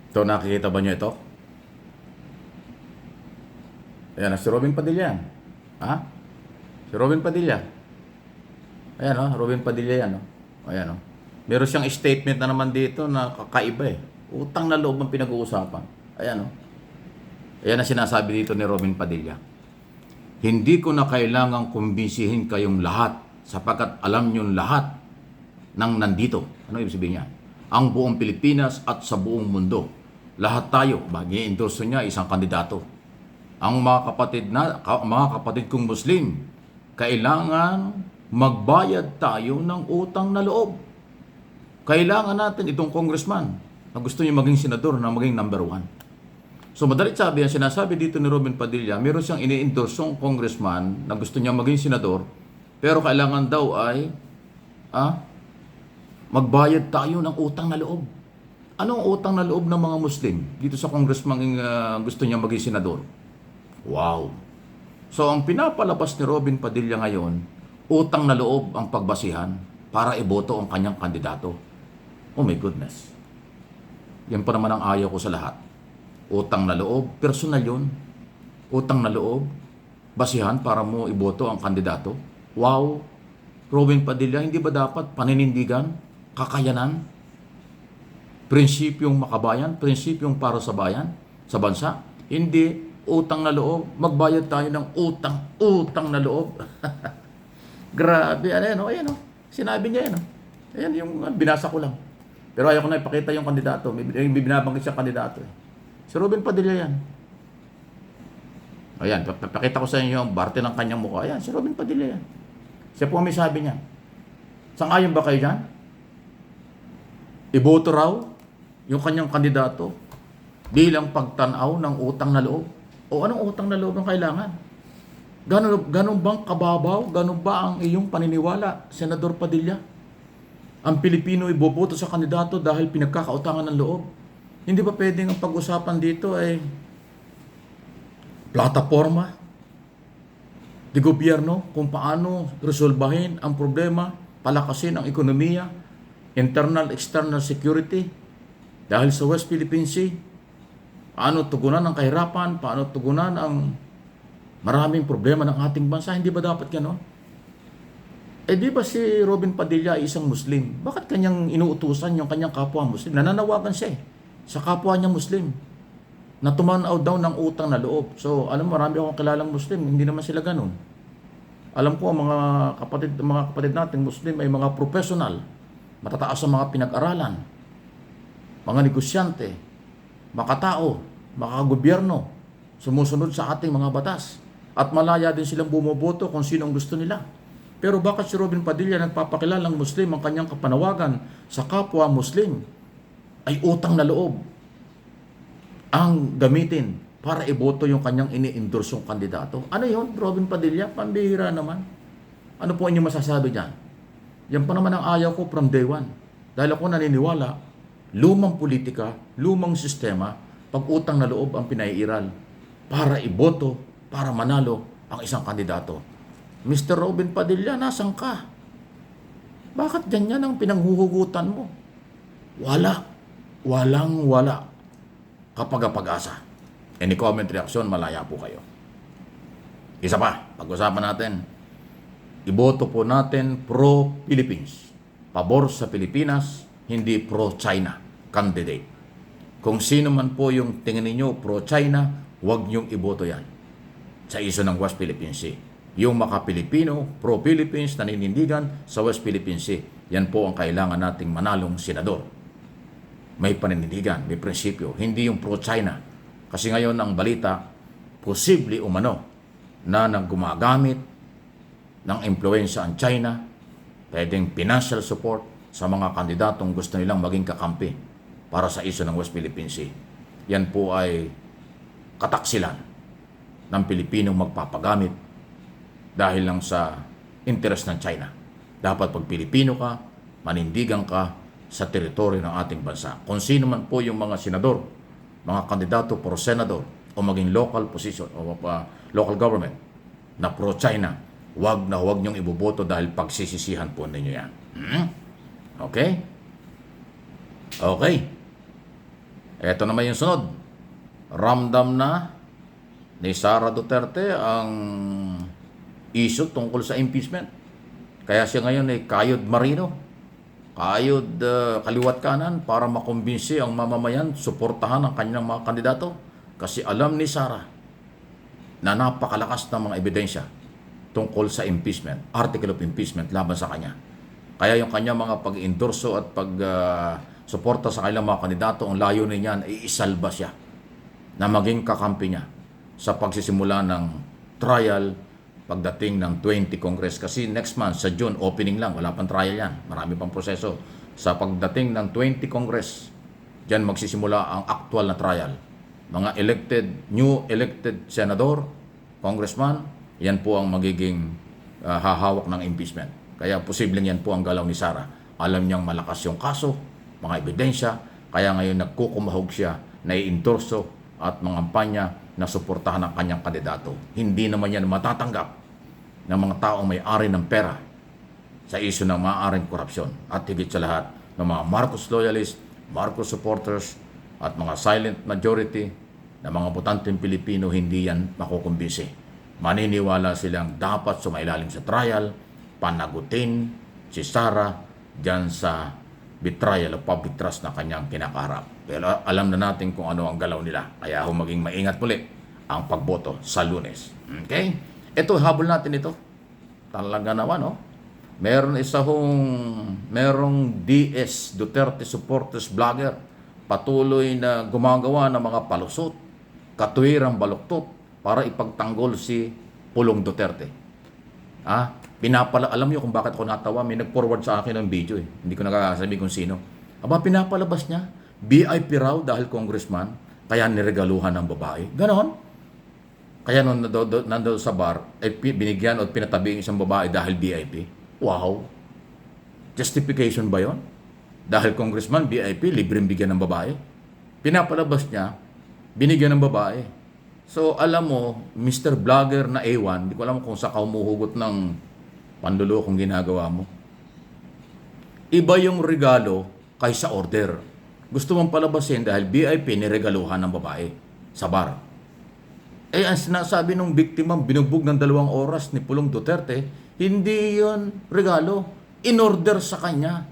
Ito, nakikita ba nyo ito? Ayan, si Robin Padilla yan. Ha? Si Robin Padilla. Ayan, Robin Padilla yan. Ayan, meron siyang statement na naman dito na kakaiba eh. Utang na loob ang pinag-uusapan. Ayan, Ayan ang sinasabi dito ni Robin Padilla. Hindi ko na kailangang kumbinsihin kayong lahat sapagkat alam nyo lahat ng nandito. Ano ibig sabihin niya? Ang buong Pilipinas at sa buong mundo. Lahat tayo, mag-i-endorse niya isang kandidato. Ang mga kapatid kong Muslim, kailangan magbayad tayo ng utang na loob. Kailangan natin itong congressman na gusto niya maging senador na maging number 1. So madalit sabi, ang sinasabi dito ni Robin Padilla, meron siyang ini-endorsong congressman na gusto niya maging senador, pero kailangan daw ay magbayad tayo ng utang na loob. Anong utang na loob ng mga Muslim dito sa congressman gusto niya maging senador? Wow! So ang pinapalabas ni Robin Padilla ngayon, utang na loob ang pagbasihan para iboto ang kanyang kandidato. Oh my goodness. Yan pa naman ang ayaw ko sa lahat. Utang na loob, personal yun. Utang na loob, basihan para mo iboto ang kandidato. Wow! Robin Padilla, hindi ba dapat paninindigan, kakayanan, prinsipyong makabayan, prinsipyong para sa bayan, sa bansa? Hindi, utang na loob, magbayad tayo ng utang na loob. Grabe, ayan. Sinabi niya yan, Ayan yung binasa ko lang. Pero ayaw ko na ipakita yung kandidato. May binabanggit siya kandidato. Si Robin Padilla yan. Ayan, papakita ko sa inyo yung barte ng kanyang mukha. Ayan, si Robin Padilla yan. Siya po may sabi niya. Sang-ayon ba kayo dyan? Iboto raw yung kanyang kandidato bilang pagtanaw ng utang na loob. O anong utang na loob ang kailangan? Ganon bang kababaw? Ganon ba ang iyong paniniwala, Senador Padilla? Ang Pilipino iboboto sa kandidato dahil pinagkakautangan ng loob. Hindi ba pwedeng ang pag-usapan dito ay plataforma di gobyerno kung paano resolbahin ang problema, palakasin ang ekonomiya, internal, external security dahil sa West Philippine Sea? Paano tugunan ang kahirapan? Paano tugunan ang maraming problema ng ating bansa? Hindi ba dapat gano'n? Di ba si Robin Padilla ay isang Muslim? Bakit kanyang inuutusan yung kanyang kapwa Muslim? Nananawagan siya sa kapwa niya Muslim na tumanaw daw ng utang na loob. So, alam mo, marami akong kilalang Muslim, hindi naman sila ganun. Alam ko, mga kapatid natin Muslim ay mga professional, matataas sa mga pinag-aralan, mga negosyante, makatao, makagobyerno, sumusunod sa ating mga batas, at malaya din silang bumoboto kung sino ang gusto nila. Pero bakit si Robin Padilla nagpapakilalang Muslim ang kanyang kapanawagan sa kapwa Muslim ay utang na loob ang gamitin para iboto yung kanyang ini-endorsong kandidato? Ano yun, Robin Padilla? Pambihira naman. Ano po inyong masasabi dyan? Yan pa naman ang ayaw ko from day one. Dahil ako naniniwala, lumang politika, lumang sistema, pag utang na loob ang pinaiiral para iboto, para manalo ang isang kandidato. Mr. Robin Padilla, nasan ka? Bakit ganyan ang pinanghuhugutan mo? Walang-wala kapag pag-asa. Any comment, reaction, malaya po kayo. Isa pa, pag-usapan natin, iboto po natin pro-Philippines. Pabor sa Pilipinas, hindi pro-China candidate. Kung sino man po yung tingin ninyo pro-China, huwag niyong iboto yan sa iso ng West Philippine Sea. Yung maka-Pilipino, pro-Philippines, naninindigan sa West Philippine Sea. Yan po ang kailangan nating manalong senador. May paninindigan, may prinsipyo, hindi yung pro-China. Kasi ngayon ang balita, posible umano na gumagamit ng impluensya ang China, pwedeng financial support sa mga kandidatong gusto nilang maging kakampi para sa iso ng West Philippine Sea. Yan po ay kataksilan ng Pilipinong magpapagamit dahil lang sa interest ng China. Dapat pag Pilipino ka, manindigan ka sa teritoryo ng ating bansa. Kung sino man po yung mga senador, mga kandidato for senador o maging local position o local government na pro-China, huwag niyong iboboto dahil pagsisisihan po ninyo yan. Okay? Okay. Ito naman yung sunod. Ramdam na ni Sara Duterte ang issue tungkol sa impeachment. Kaya siya ngayon ay kayod marino, kayod kaliwat kanan para makumbinsi ang mamamayan, suportahan ang kanyang mga kandidato. Kasi alam ni Sara na napakalakas ng mga ebidensya tungkol sa impeachment, article of impeachment laban sa kanya. Kaya yung kanyang mga pag-endorso at pag-suporta sa kanilang mga kandidato, ang layunin niyan ay isalba siya na maging kakampi niya sa pagsisimula ng trial pagdating ng 20 Congress. Kasi next month, sa June, opening lang. Wala pang trial yan. Marami pang proseso. Sa pagdating ng 20 Congress, dyan magsisimula ang actual na trial. Mga new elected senador, congressman, yan po ang magiging hahawak ng impeachment. Kaya posibleng yan po ang galaw ni Sara. Alam niyang malakas yung kaso, mga ebidensya, kaya ngayon nagkukumahog siya, nai-endorso at mangampanya na suportahan ang kanyang kandidato. Hindi naman yan matatanggap ng mga taong may-ari ng pera sa isyu ng maaaring korupsyon. At higit sa lahat ng mga Marcos loyalists, Marcos supporters, at mga silent majority na mga botanteng Pilipino, hindi yan makukumbisi. Maniniwala silang dapat sumailalim sa trial, panagutin si Sara dyan sa betrayal of public trust na kanyang kinakaharap. Pero alam na natin kung ano ang galaw nila. Kaya maging maingat muli ang pagboto sa Lunes. Okay? Ito, habol natin ito. Talaga naman, no? Merong DS, Duterte supporters vlogger, patuloy na gumagawa ng mga palusot, katuwirang baluktot para ipagtanggol si Pulong Duterte. Alam niyo kung bakit ako natawa? May nag-forward sa akin ng video eh. Hindi ko nakakasabi kung sino. Pinapalabas niya, VIP raw dahil congressman, kaya niregaluhan ng babae. Ganon. Kaya nung nandoon sa bar, binigyan o pinatabi ang isang babae dahil VIP. Wow! Justification ba yon? Dahil congressman, VIP, libreng bigyan ng babae. Pinapalabas niya, binigyan ng babae. So, alam mo, Mr. Vlogger na A1, hindi ko alam kung saan ka humuhugot ng panlulokong ginagawa mo. Iba yung regalo kaysa order. Gusto mong palabasin dahil VIP niregaluhan ng babae sa bar. Ang sinasabi ng biktima, binugbog ng 2 oras ni Pulong Duterte, hindi yon regalo. In-order sa kanya.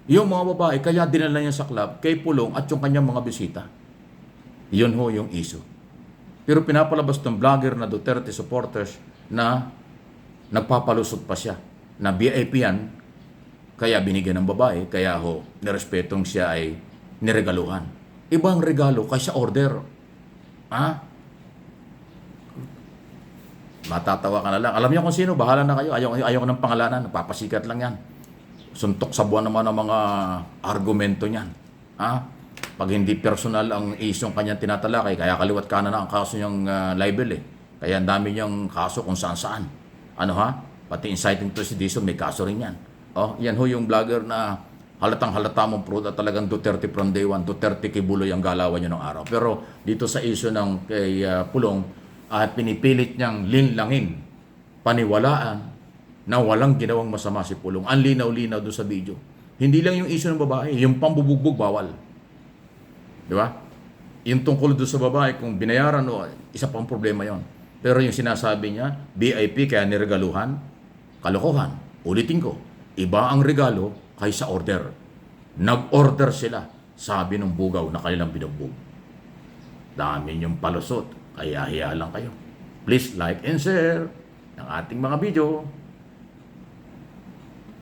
Yung mga babae, kaya dinala niya sa club kay Pulong at yung kanyang mga bisita. Yun ho yung issue. Pero pinapalabas ng vlogger na Duterte supporters na nagpapalusot pa siya. Na VIP yan, kaya binigyan ng babae, kaya ho, nirespetong siya ay niregaluhan. Ibang regalo kaysa order. Matatawa ka na lang. Alam niyo kung sino, bahala na kayo. Ayaw ko ng pangalanan, napapasikat lang yan. Suntok sa buwan naman ang mga argumento niyan. Pag hindi personal ang isyong kanyang tinatalakay, kaya kaliwat kanan na ang kaso niyang libel eh. Kaya ang dami niyang kaso kung saan-saan. Pati inciting to sedition, may kaso rin yan. Yan ho yung vlogger na halatang-halata mong pruta talagang Duterte from day one. Duterte kibuloy ang galawan niya ng araw. Pero dito sa issue ng kay Pulong, pinipilit niyang linlangin, paniwalaan na walang ginawang masama si Pulong. Ang linaw-linaw doon sa video. Hindi lang yung issue ng babae, yung pambubugbog bawal. Di ba? Yung tungkol doon sa babae, kung binayaran o isa pang problema yon. Pero yung sinasabi niya, VIP kaya niregaluhan, kalokohan. Ulitin ko, iba ang regalo kaysa order. Nag-order sila, sabi ng bugaw na kanilang binugbog. Dami niyong palusot, kaya hiya lang kayo. Please like and share ng ating mga video.